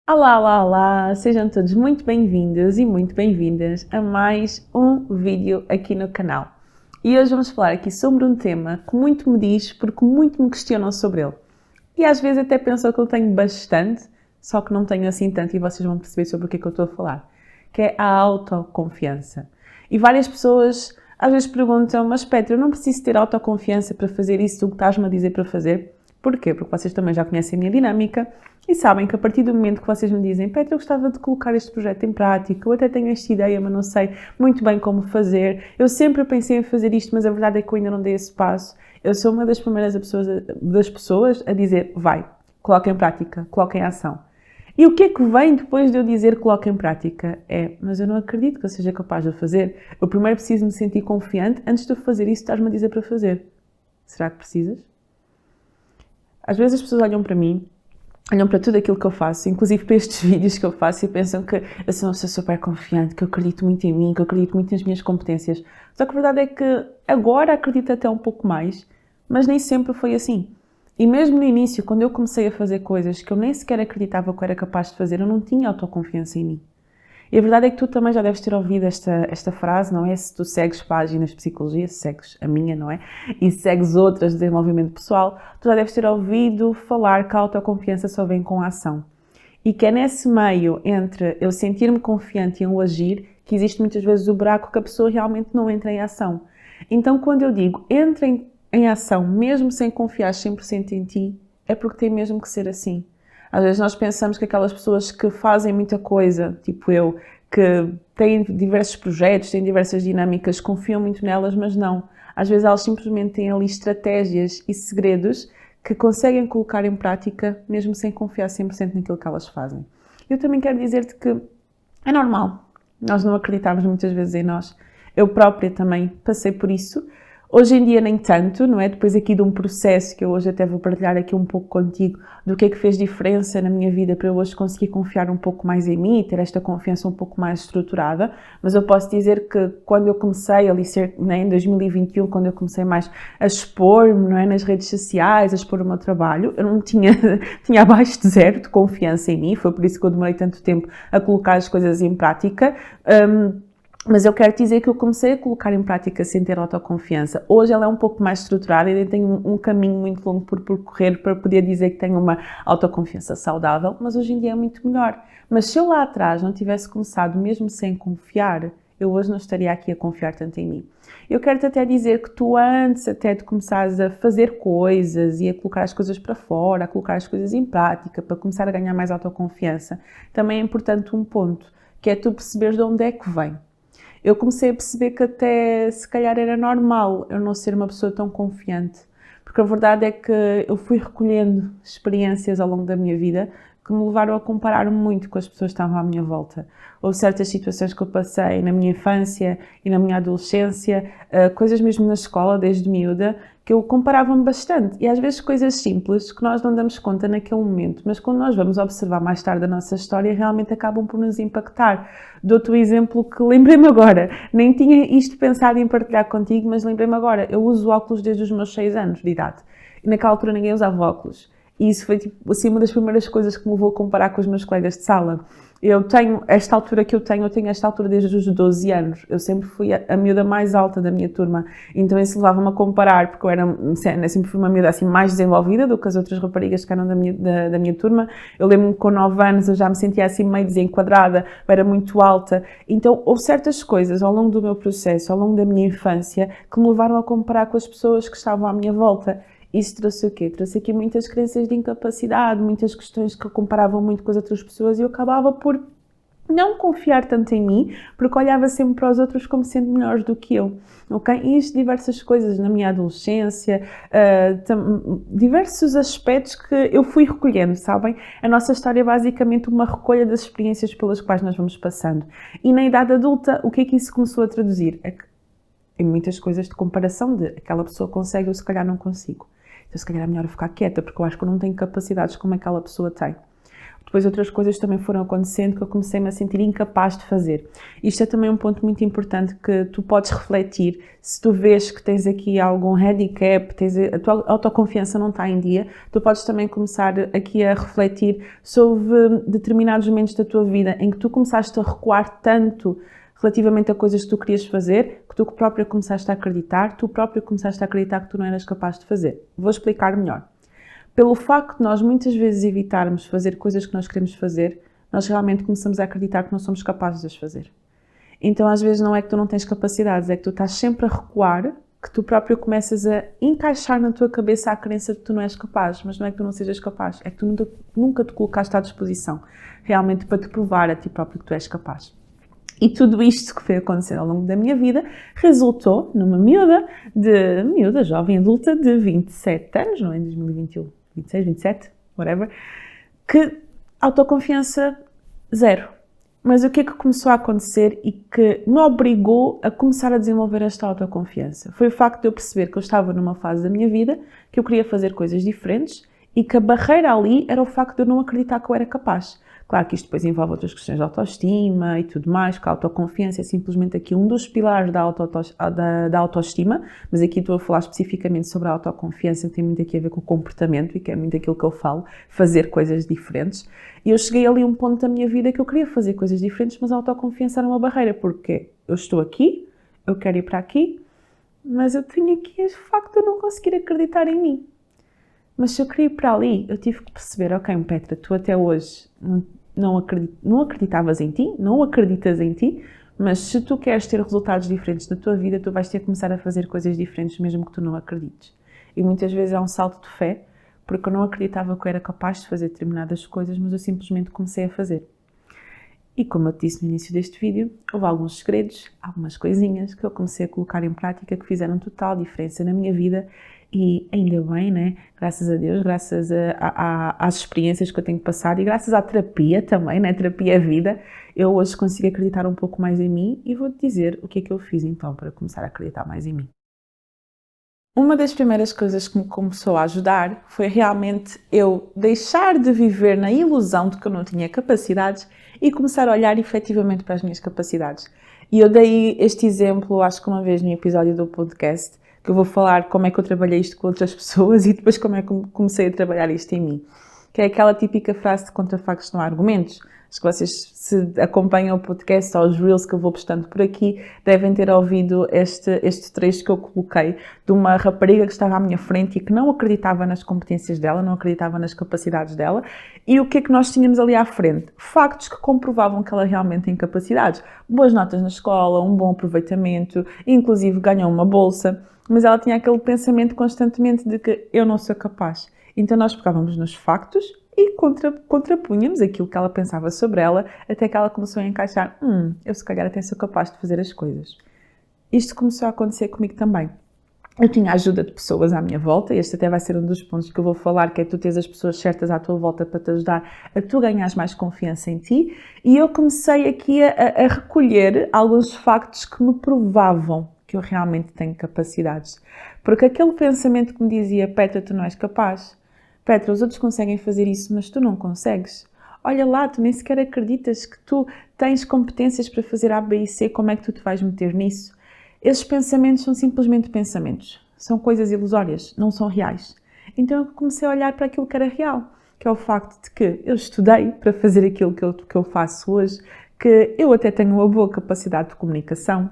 Olá, olá, olá! Sejam todos muito bem-vindos e muito bem-vindas a mais um vídeo aqui no canal. E hoje vamos falar aqui sobre um tema que muito me diz, porque muito me questionam sobre ele. E às vezes até pensam que eu tenho bastante, só que não tenho assim tanto e vocês vão perceber sobre o que é que eu estou a falar. Que é a autoconfiança. E várias pessoas às vezes perguntam, mas Petra, eu não preciso ter autoconfiança para fazer isso que estás-me a dizer para fazer? Porquê? Porque vocês também já conhecem a minha dinâmica e sabem que a partir do momento que vocês me dizem Petra, eu gostava de colocar este projeto em prática, eu até tenho esta ideia, mas não sei muito bem como fazer, eu sempre pensei em fazer isto, mas a verdade é que eu ainda não dei esse passo, eu sou uma das primeiras pessoas a dizer vai, coloca em prática, coloca em ação. E o que é que vem depois de eu dizer coloca em prática? Mas eu não acredito que eu seja capaz de fazer. Eu primeiro preciso me sentir confiante antes de eu fazer isso que estás-me a dizer para fazer. Será que precisas? Às vezes as pessoas olham para mim, olham para tudo aquilo que eu faço, inclusive para estes vídeos que eu faço e pensam que eu sou uma pessoa super confiante, que eu acredito muito em mim, que eu acredito muito nas minhas competências. Só que a verdade é que agora acredito até um pouco mais, mas nem sempre foi assim. E mesmo no início, quando eu comecei a fazer coisas que eu nem sequer acreditava que eu era capaz de fazer, eu não tinha autoconfiança em mim. E a verdade é que tu também já deves ter ouvido esta frase, não é? Se tu segues páginas de psicologia, se segues a minha, não é? E segues outras de desenvolvimento pessoal, tu já deves ter ouvido falar que a autoconfiança só vem com a ação. E que é nesse meio entre eu sentir-me confiante e eu agir, que existe muitas vezes o buraco que a pessoa realmente não entra em ação. Então, quando eu digo entra em ação, mesmo sem confiar 100% em ti, é porque tem mesmo que ser assim. Às vezes nós pensamos que aquelas pessoas que fazem muita coisa, tipo eu, que têm diversos projetos, têm diversas dinâmicas, confiam muito nelas, mas não. Às vezes elas simplesmente têm ali estratégias e segredos que conseguem colocar em prática, mesmo sem confiar 100% naquilo que elas fazem. Eu também quero dizer-te que é normal nós não acreditarmos muitas vezes em nós. Eu própria também passei por isso. Hoje em dia nem tanto, não é? Depois aqui de um processo que eu hoje até vou partilhar aqui um pouco contigo do que é que fez diferença na minha vida para eu hoje conseguir confiar um pouco mais em mim e ter esta confiança um pouco mais estruturada, mas eu posso dizer que quando eu comecei ali em 2021, quando eu comecei mais a expor-me, não é? Nas redes sociais, a expor o meu trabalho, eu não tinha, tinha abaixo de zero de confiança em mim, foi por isso que eu demorei tanto tempo a colocar as coisas em prática. Mas eu quero dizer que eu comecei a colocar em prática sem ter autoconfiança. Hoje ela é um pouco mais estruturada e ainda tenho um caminho muito longo por percorrer para poder dizer que tenho uma autoconfiança saudável, mas hoje em dia é muito melhor. Mas se eu lá atrás não tivesse começado mesmo sem confiar, eu hoje não estaria aqui a confiar tanto em mim. Eu quero-te até dizer que tu antes até de começares a fazer coisas e a colocar as coisas para fora, a colocar as coisas em prática, para começar a ganhar mais autoconfiança, também é importante um ponto, que é tu perceberes de onde é que vem. Eu comecei a perceber que até se calhar era normal eu não ser uma pessoa tão confiante, porque a verdade é que eu fui recolhendo experiências ao longo da minha vida que me levaram a comparar-me muito com as pessoas que estavam à minha volta. Houve certas situações que eu passei na minha infância e na minha adolescência, coisas mesmo na escola, desde miúda, que eu comparava-me bastante. E às vezes coisas simples que nós não damos conta naquele momento, mas quando nós vamos observar mais tarde a nossa história, realmente acabam por nos impactar. Dou-te o exemplo que lembrei-me agora. Nem tinha isto pensado em partilhar contigo, mas lembrei-me agora. Eu uso óculos desde os meus 6 anos de idade. E naquela altura ninguém usava óculos. E isso foi tipo, assim, uma das primeiras coisas que me levou a comparar com os meus colegas de sala. Eu tenho esta altura que eu tenho esta altura desde os 12 anos. Eu sempre fui a miúda mais alta da minha turma. Então isso levava-me a comparar, porque eu sempre fui uma miúda assim mais desenvolvida do que as outras raparigas que eram da minha turma. Eu lembro-me que com 9 anos eu já me sentia assim meio desenquadrada, eu era muito alta. Então houve certas coisas ao longo do meu processo, ao longo da minha infância, que me levaram a comparar com as pessoas que estavam à minha volta. Isso trouxe o quê? Trouxe aqui muitas crenças de incapacidade, muitas questões que eu comparava muito com as outras pessoas e eu acabava por não confiar tanto em mim, porque olhava sempre para os outros como sendo melhores do que eu, ok? E isto diversas coisas na minha adolescência, diversos aspectos que eu fui recolhendo, sabem? A nossa história é basicamente uma recolha das experiências pelas quais nós vamos passando. E na idade adulta, o que é que isso começou a traduzir? É que em muitas coisas de comparação de aquela pessoa consegue, eu se calhar não consigo. Então se calhar é melhor eu ficar quieta, porque eu acho que eu não tenho capacidades como aquela pessoa tem. depois outras coisas também foram acontecendo que eu comecei-me a sentir incapaz de fazer. Isto é também um ponto muito importante que tu podes refletir. Se tu vês que tens aqui algum handicap, a tua autoconfiança não está em dia, tu podes também começar aqui a refletir sobre determinados momentos da tua vida em que tu começaste a recuar tanto relativamente a coisas que tu querias fazer, que tu próprio começaste a acreditar, tu próprio começaste a acreditar que tu não eras capaz de fazer. Vou explicar melhor. Pelo facto de nós muitas vezes evitarmos fazer coisas que nós queremos fazer, nós realmente começamos a acreditar que não somos capazes de as fazer. Então às vezes não é que tu não tens capacidades, é que tu estás sempre a recuar, que tu próprio começas a encaixar na tua cabeça a crença de que tu não és capaz, mas não é que tu não sejas capaz, é que tu nunca te colocaste à disposição, realmente para te provar a ti próprio que tu és capaz. E tudo isto que foi acontecendo ao longo da minha vida resultou numa miúda, jovem adulta de 27 anos, não é em 2021, 26, 27, whatever, que autoconfiança zero. Mas o que é que começou a acontecer e que me obrigou a começar a desenvolver esta autoconfiança? Foi o facto de eu perceber que eu estava numa fase da minha vida que eu queria fazer coisas diferentes e que a barreira ali era o facto de eu não acreditar que eu era capaz. Claro que isto depois envolve outras questões de autoestima e tudo mais, que a autoconfiança é simplesmente aqui um dos pilares da autoestima, mas aqui estou a falar especificamente sobre a autoconfiança, que tem muito aqui a ver com o comportamento e que é muito aquilo que eu falo, fazer coisas diferentes. E eu cheguei ali a um ponto da minha vida que eu queria fazer coisas diferentes, mas a autoconfiança era uma barreira, porque eu estou aqui, eu quero ir para aqui, mas eu tenho aqui o facto de eu não conseguir acreditar em mim. Mas se eu queria ir para ali, eu tive que perceber, ok, Petra, tu até hoje não acreditavas em ti, não acreditas em ti, mas se tu queres ter resultados diferentes na tua vida, tu vais ter que começar a fazer coisas diferentes mesmo que tu não acredites. E muitas vezes é um salto de fé, porque eu não acreditava que eu era capaz de fazer determinadas coisas, mas eu simplesmente comecei a fazer. E como eu te disse no início deste vídeo, houve alguns segredos, algumas coisinhas que eu comecei a colocar em prática que fizeram total diferença na minha vida e ainda bem, né? Graças a Deus, graças às experiências que eu tenho passado e graças à terapia também, né? Terapia é vida, eu hoje consigo acreditar um pouco mais em mim e vou-te dizer o que é que eu fiz então para começar a acreditar mais em mim. Uma das primeiras coisas que me começou a ajudar foi realmente eu deixar de viver na ilusão de que eu não tinha capacidades e começar a olhar efetivamente para as minhas capacidades. E eu dei este exemplo, acho que uma vez no episódio do podcast, que eu vou falar como é que eu trabalhei isto com outras pessoas e depois como é que comecei a trabalhar isto em mim. Que é aquela típica frase de contra factos não há argumentos. Acho que vocês, se acompanham o podcast ou os reels que eu vou postando por aqui, devem ter ouvido este trecho que eu coloquei de uma rapariga que estava à minha frente e que não acreditava nas competências dela, não acreditava nas capacidades dela. E o que é que nós tínhamos ali à frente? Factos que comprovavam que ela realmente tem capacidades. Boas notas na escola, um bom aproveitamento, inclusive ganhou uma bolsa. Mas ela tinha aquele pensamento constantemente de que eu não sou capaz. Então nós pegávamos nos factos e contrapunhamos aquilo que ela pensava sobre ela, até que ela começou a encaixar, eu se calhar até sou capaz de fazer as coisas. Isto começou a acontecer comigo também. Eu tinha a ajuda de pessoas à minha volta, e este até vai ser um dos pontos que eu vou falar, que é tu teres as pessoas certas à tua volta para te ajudar a tu ganhares mais confiança em ti, e eu comecei aqui a recolher alguns factos que me provavam que eu realmente tenho capacidades. Porque aquele pensamento que me dizia, Petra, tu não és capaz. Petra, os outros conseguem fazer isso, mas tu não consegues. Olha lá, tu nem sequer acreditas que tu tens competências para fazer A, B e C, como é que tu te vais meter nisso? Esses pensamentos são simplesmente pensamentos. São coisas ilusórias, não são reais. Então eu comecei a olhar para aquilo que era real, que é o facto de que eu estudei para fazer aquilo que eu faço hoje, que eu até tenho uma boa capacidade de comunicação,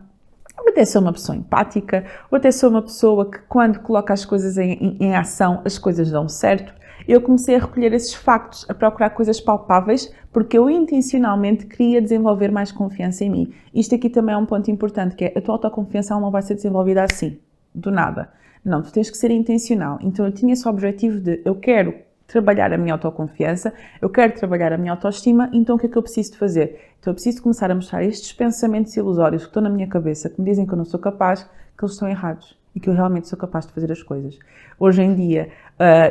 ou até sou uma pessoa empática, ou até sou uma pessoa que quando coloca as coisas em ação, as coisas dão certo. Eu comecei a recolher esses factos, a procurar coisas palpáveis, porque eu intencionalmente queria desenvolver mais confiança em mim. Isto aqui também é um ponto importante, que é a tua autoconfiança não vai ser desenvolvida assim, do nada. Não, tu tens que ser intencional. Então eu tinha esse objetivo de, eu quero trabalhar a minha autoconfiança, eu quero trabalhar a minha autoestima, então o que é que eu preciso de fazer? Então eu preciso começar a mostrar estes pensamentos ilusórios que estão na minha cabeça, que me dizem que eu não sou capaz, que eles estão errados e que eu realmente sou capaz de fazer as coisas. Hoje em dia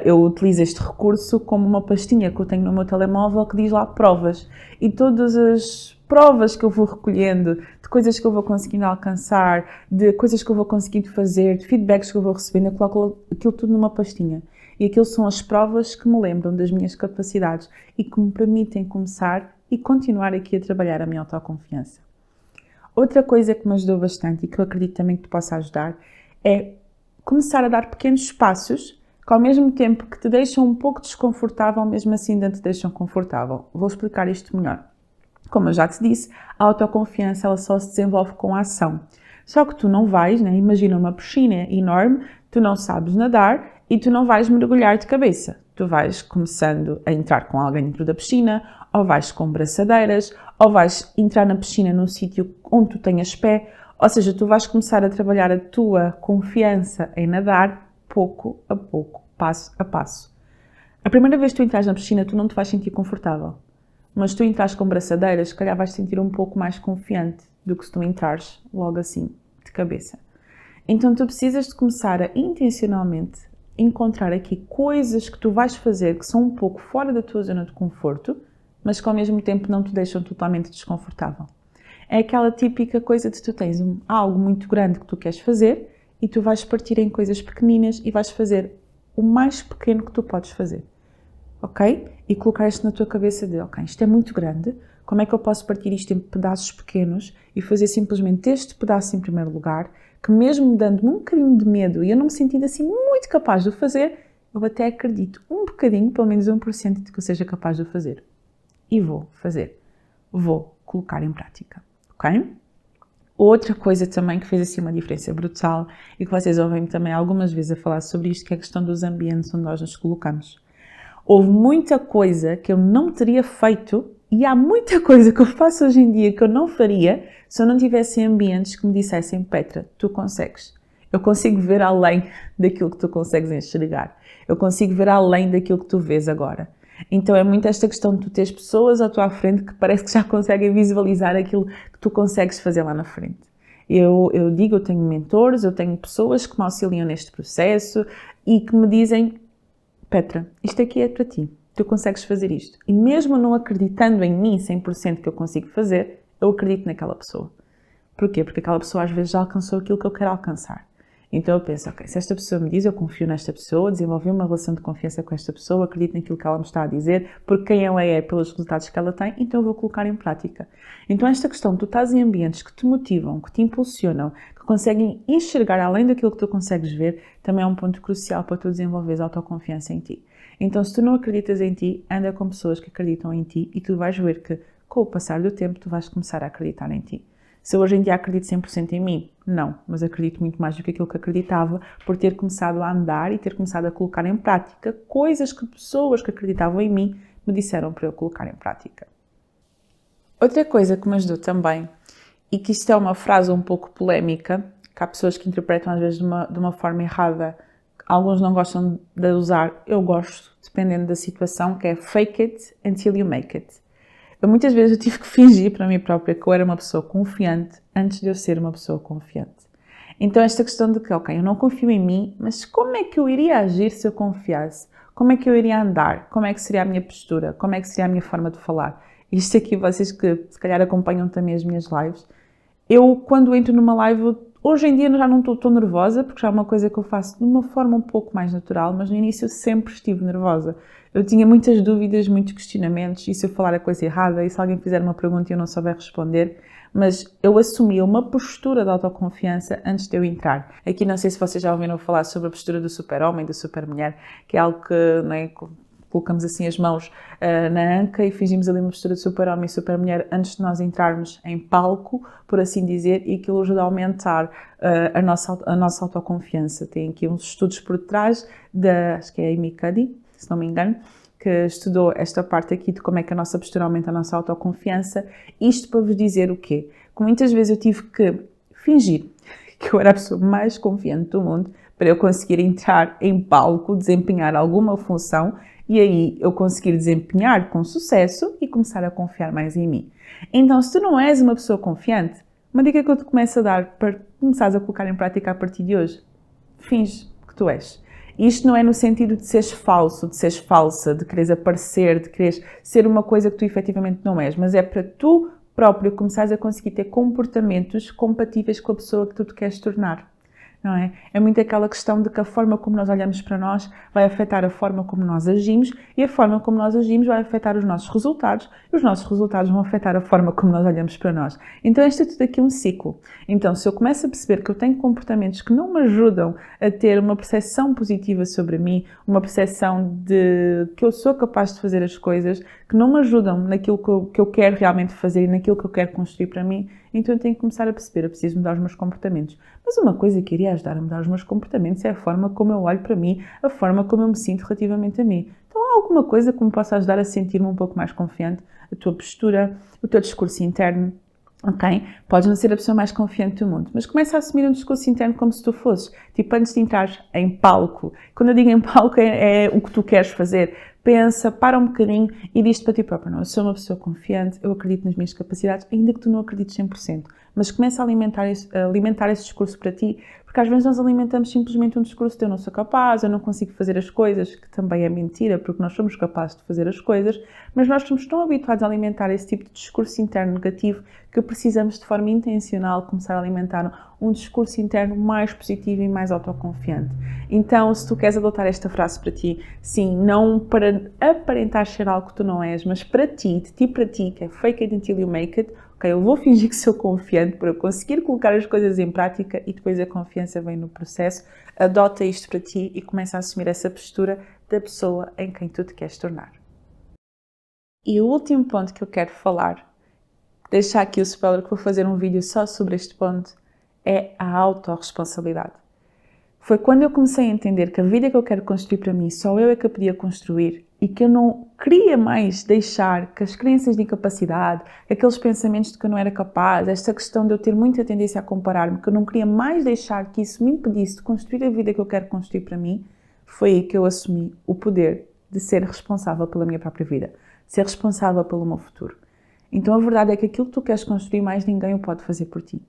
eu utilizo este recurso como uma pastinha que eu tenho no meu telemóvel que diz lá provas, e todas as provas que eu vou recolhendo, de coisas que eu vou conseguindo alcançar, de coisas que eu vou conseguindo fazer, de feedbacks que eu vou recebendo, eu coloco aquilo tudo numa pastinha. E aquilo são as provas que me lembram das minhas capacidades e que me permitem começar e continuar aqui a trabalhar a minha autoconfiança. Outra coisa que me ajudou bastante e que eu acredito também que te possa ajudar é começar a dar pequenos passos que ao mesmo tempo que te deixam um pouco desconfortável, mesmo assim ainda te deixam confortável. Vou explicar isto melhor. Como eu já te disse, a autoconfiança ela só se desenvolve com a ação. Só que tu não vais, né? Imagina uma piscina enorme, tu não sabes nadar e tu não vais mergulhar de cabeça. Tu vais começando a entrar com alguém dentro da piscina, ou vais com braçadeiras, ou vais entrar na piscina num sítio onde tu tenhas pé, ou seja, tu vais começar a trabalhar a tua confiança em nadar pouco a pouco, passo a passo. A primeira vez que tu entras na piscina, tu não te vais sentir confortável. Mas se tu entras com braçadeiras, se calhar vais te sentir um pouco mais confiante do que se tu entrares logo assim, de cabeça. Então tu precisas de começar a intencionalmente encontrar aqui coisas que tu vais fazer que são um pouco fora da tua zona de conforto, mas que ao mesmo tempo não te deixam totalmente desconfortável. É aquela típica coisa de tu tens algo muito grande que tu queres fazer e tu vais partir em coisas pequeninas e vais fazer o mais pequeno que tu podes fazer. Ok? E colocar isto na tua cabeça de, ok, isto é muito grande, como é que eu posso partir isto em pedaços pequenos e fazer simplesmente este pedaço em primeiro lugar, que mesmo dando-me um bocadinho de medo e eu não me sentindo assim muito capaz de o fazer, eu até acredito um bocadinho, pelo menos 1% de que eu seja capaz de o fazer. E vou fazer. Vou colocar em prática. Ok? Outra coisa também que fez assim uma diferença brutal e que vocês ouvem-me também algumas vezes a falar sobre isto, que é a questão dos ambientes onde nós nos colocamos. Houve muita coisa que eu não teria feito e há muita coisa que eu faço hoje em dia que eu não faria se eu não tivesse ambientes que me dissessem, Petra, tu consegues. Eu consigo ver além daquilo que tu consegues enxergar. Eu consigo ver além daquilo que tu vês agora. Então é muito esta questão de tu teres pessoas à tua frente que parece que já conseguem visualizar aquilo que tu consegues fazer lá na frente. Eu tenho mentores, eu tenho pessoas que me auxiliam neste processo e que me dizem, Petra, isto aqui é para ti, tu consegues fazer isto. E mesmo não acreditando em mim 100% que eu consigo fazer, eu acredito naquela pessoa. Porquê? Porque aquela pessoa às vezes já alcançou aquilo que eu quero alcançar. Então eu penso, ok, se esta pessoa me diz, eu confio nesta pessoa, desenvolvi uma relação de confiança com esta pessoa, acredito naquilo que ela me está a dizer, porque quem ela é pelos resultados que ela tem, então eu vou colocar em prática. Então esta questão, tu estás em ambientes que te motivam, que te impulsionam, que conseguem enxergar além daquilo que tu consegues ver, também é um ponto crucial para tu desenvolveres autoconfiança em ti. Então se tu não acreditas em ti, anda com pessoas que acreditam em ti e tu vais ver que com o passar do tempo tu vais começar a acreditar em ti. Se eu hoje em dia acredito 100% em mim, não, mas acredito muito mais do que aquilo que acreditava por ter começado a andar e ter começado a colocar em prática coisas que pessoas que acreditavam em mim me disseram para eu colocar em prática. Outra coisa que me ajudou também, e que isto é uma frase um pouco polémica, que há pessoas que interpretam às vezes de uma forma errada, alguns não gostam de usar, eu gosto, dependendo da situação, que é fake it until you make it. Muitas vezes eu tive que fingir para mim própria que eu era uma pessoa confiante antes de eu ser uma pessoa confiante. Então esta questão de que, ok, eu não confio em mim, mas como é que eu iria agir se eu confiasse? Como é que eu iria andar? Como é que seria a minha postura? Como é que seria a minha forma de falar? Isto aqui, vocês que se calhar acompanham também as minhas lives, eu quando entro numa live, hoje em dia já não estou nervosa, porque já é uma coisa que eu faço de uma forma um pouco mais natural, mas no início eu sempre estive nervosa. Eu tinha muitas dúvidas, muitos questionamentos, e se eu falar a coisa errada, e se alguém fizer uma pergunta e eu não souber responder, mas eu assumia uma postura de autoconfiança antes de eu entrar. Aqui não sei se vocês já ouviram falar sobre a postura do super-homem, da super-mulher, que é algo que, não é, colocamos assim as mãos na anca e fingimos ali uma postura de super-homem e super-mulher antes de nós entrarmos em palco, por assim dizer, e aquilo ajuda a aumentar a nossa autoconfiança. Tem aqui uns estudos por trás acho que é a Amy Cuddy, se não me engano, que estudou esta parte aqui de como é que a nossa postura aumenta a nossa autoconfiança. Isto para vos dizer o quê? Que muitas vezes eu tive que fingir que eu era a pessoa mais confiante do mundo para eu conseguir entrar em palco, desempenhar alguma função e aí eu conseguir desempenhar com sucesso e começar a confiar mais em mim. Então, se tu não és uma pessoa confiante, uma dica que eu te começo a dar para começares a colocar em prática a partir de hoje, finge que tu és. Isto não é no sentido de seres falso, de seres falsa, de quereres aparecer, de quereres ser uma coisa que tu efetivamente não és, mas é para tu próprio começares a conseguir ter comportamentos compatíveis com a pessoa que tu te queres tornar. não é? É muito aquela questão de que a forma como nós olhamos para nós vai afetar a forma como nós agimos e a forma como nós agimos vai afetar os nossos resultados e os nossos resultados vão afetar a forma como nós olhamos para nós. Então, este é tudo aqui um ciclo. Então, se eu começo a perceber que eu tenho comportamentos que não me ajudam a ter uma percepção positiva sobre mim, uma percepção de que eu sou capaz de fazer as coisas, que não me ajudam naquilo que eu quero realmente fazer e naquilo que eu quero construir para mim, então eu tenho que começar a perceber, eu preciso mudar os meus comportamentos. Mas uma coisa que iria ajudar a mudar os meus comportamentos é a forma como eu olho para mim, a forma como eu me sinto relativamente a mim. Então há alguma coisa que me possa ajudar a sentir-me um pouco mais confiante? A tua postura, o teu discurso interno, ok? Podes não ser a pessoa mais confiante do mundo, mas começa a assumir um discurso interno como se tu fosses. Tipo, antes de entrar em palco. Quando eu digo em palco é o que tu queres fazer. Pensa, para um bocadinho e diz-te para ti próprio, não, eu sou uma pessoa confiante, eu acredito nas minhas capacidades, ainda que tu não acredites 100%. Mas começa a alimentar esse discurso para ti, porque às vezes nós alimentamos simplesmente um discurso de eu não sou capaz, eu não consigo fazer as coisas, que também é mentira, porque nós somos capazes de fazer as coisas, mas nós somos tão habituados a alimentar esse tipo de discurso interno negativo que precisamos de forma intencional começar a alimentar um discurso interno mais positivo e mais autoconfiante. Então, se tu queres adotar esta frase para ti, sim, não para aparentar ser algo que tu não és, mas para ti, de ti para ti, que é fake it until you make it, ok, eu vou fingir que sou confiante para eu conseguir colocar as coisas em prática e depois a confiança vem no processo. Adota isto para ti e começa a assumir essa postura da pessoa em quem tu te queres tornar. E o último ponto que eu quero falar, deixar aqui o spoiler que vou fazer um vídeo só sobre este ponto, é a autorresponsabilidade. Foi quando eu comecei a entender que a vida que eu quero construir para mim, só eu é que a podia construir e que eu não queria mais deixar que as crenças de incapacidade, aqueles pensamentos de que eu não era capaz, esta questão de eu ter muita tendência a comparar-me, que eu não queria mais deixar que isso me impedisse de construir a vida que eu quero construir para mim, foi aí que eu assumi o poder de ser responsável pela minha própria vida, ser responsável pelo meu futuro. Então a verdade é que aquilo que tu queres construir, mais ninguém o pode fazer por ti.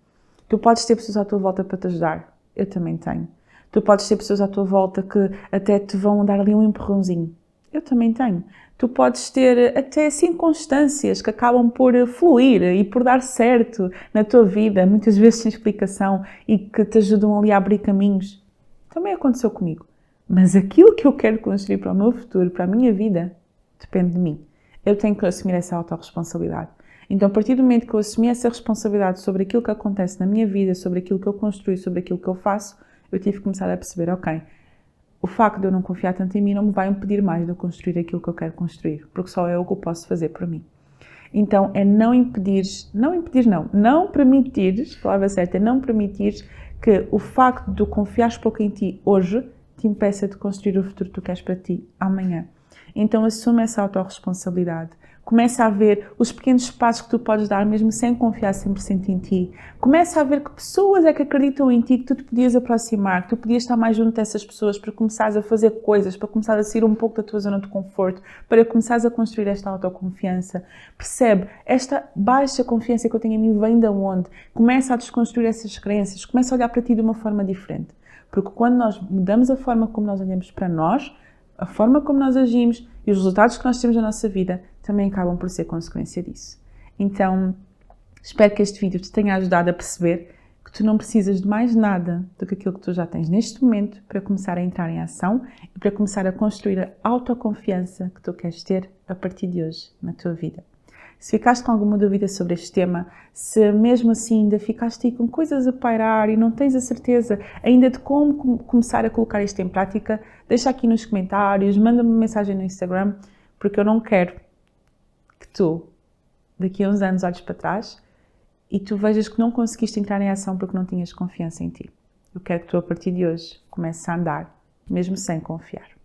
Tu podes ter pessoas à tua volta para te ajudar, eu também tenho. Tu podes ter pessoas à tua volta que até te vão dar ali um empurrãozinho. Eu também tenho. Tu podes ter até circunstâncias que acabam por fluir e por dar certo na tua vida, muitas vezes sem explicação, e que te ajudam ali a abrir caminhos. Também aconteceu comigo. Mas aquilo que eu quero construir para o meu futuro, para a minha vida, depende de mim. Eu tenho que assumir essa autorresponsabilidade. Então, a partir do momento que eu assumi essa responsabilidade sobre aquilo que acontece na minha vida, sobre aquilo que eu construo, sobre aquilo que eu faço, eu tive que começar a perceber, ok, o facto de eu não confiar tanto em mim não me vai impedir mais de eu construir aquilo que eu quero construir, porque só é o que eu posso fazer por mim. Então, é não permitires, a palavra certa é não permitires que o facto de tu confiares pouco em ti hoje te impeça de construir o futuro que tu queres para ti amanhã. Então, assume essa autorresponsabilidade. Começa a ver os pequenos passos que tu podes dar mesmo sem confiar 100% em ti. Começa a ver que pessoas é que acreditam em ti, que tu te podias aproximar, que tu podias estar mais junto dessas pessoas para começares a fazer coisas, para começar a sair um pouco da tua zona de conforto, para começares a construir esta autoconfiança. Percebe? Esta baixa confiança que eu tenho em mim vem de onde? Começa a desconstruir essas crenças, começa a olhar para ti de uma forma diferente. Porque quando nós mudamos a forma como nós olhamos para nós, a forma como nós agimos e os resultados que nós temos na nossa vida também acabam por ser consequência disso. Então, espero que este vídeo te tenha ajudado a perceber que tu não precisas de mais nada do que aquilo que tu já tens neste momento para começar a entrar em ação e para começar a construir a autoconfiança que tu queres ter a partir de hoje na tua vida. Se ficaste com alguma dúvida sobre este tema, se mesmo assim ainda ficaste aí com coisas a pairar e não tens a certeza ainda de como começar a colocar isto em prática, deixa aqui nos comentários, manda-me uma mensagem no Instagram, porque eu não quero que tu, daqui a uns anos, olhes para trás e tu vejas que não conseguiste entrar em ação porque não tinhas confiança em ti. Eu quero que tu, a partir de hoje, comeces a andar, mesmo sem confiar.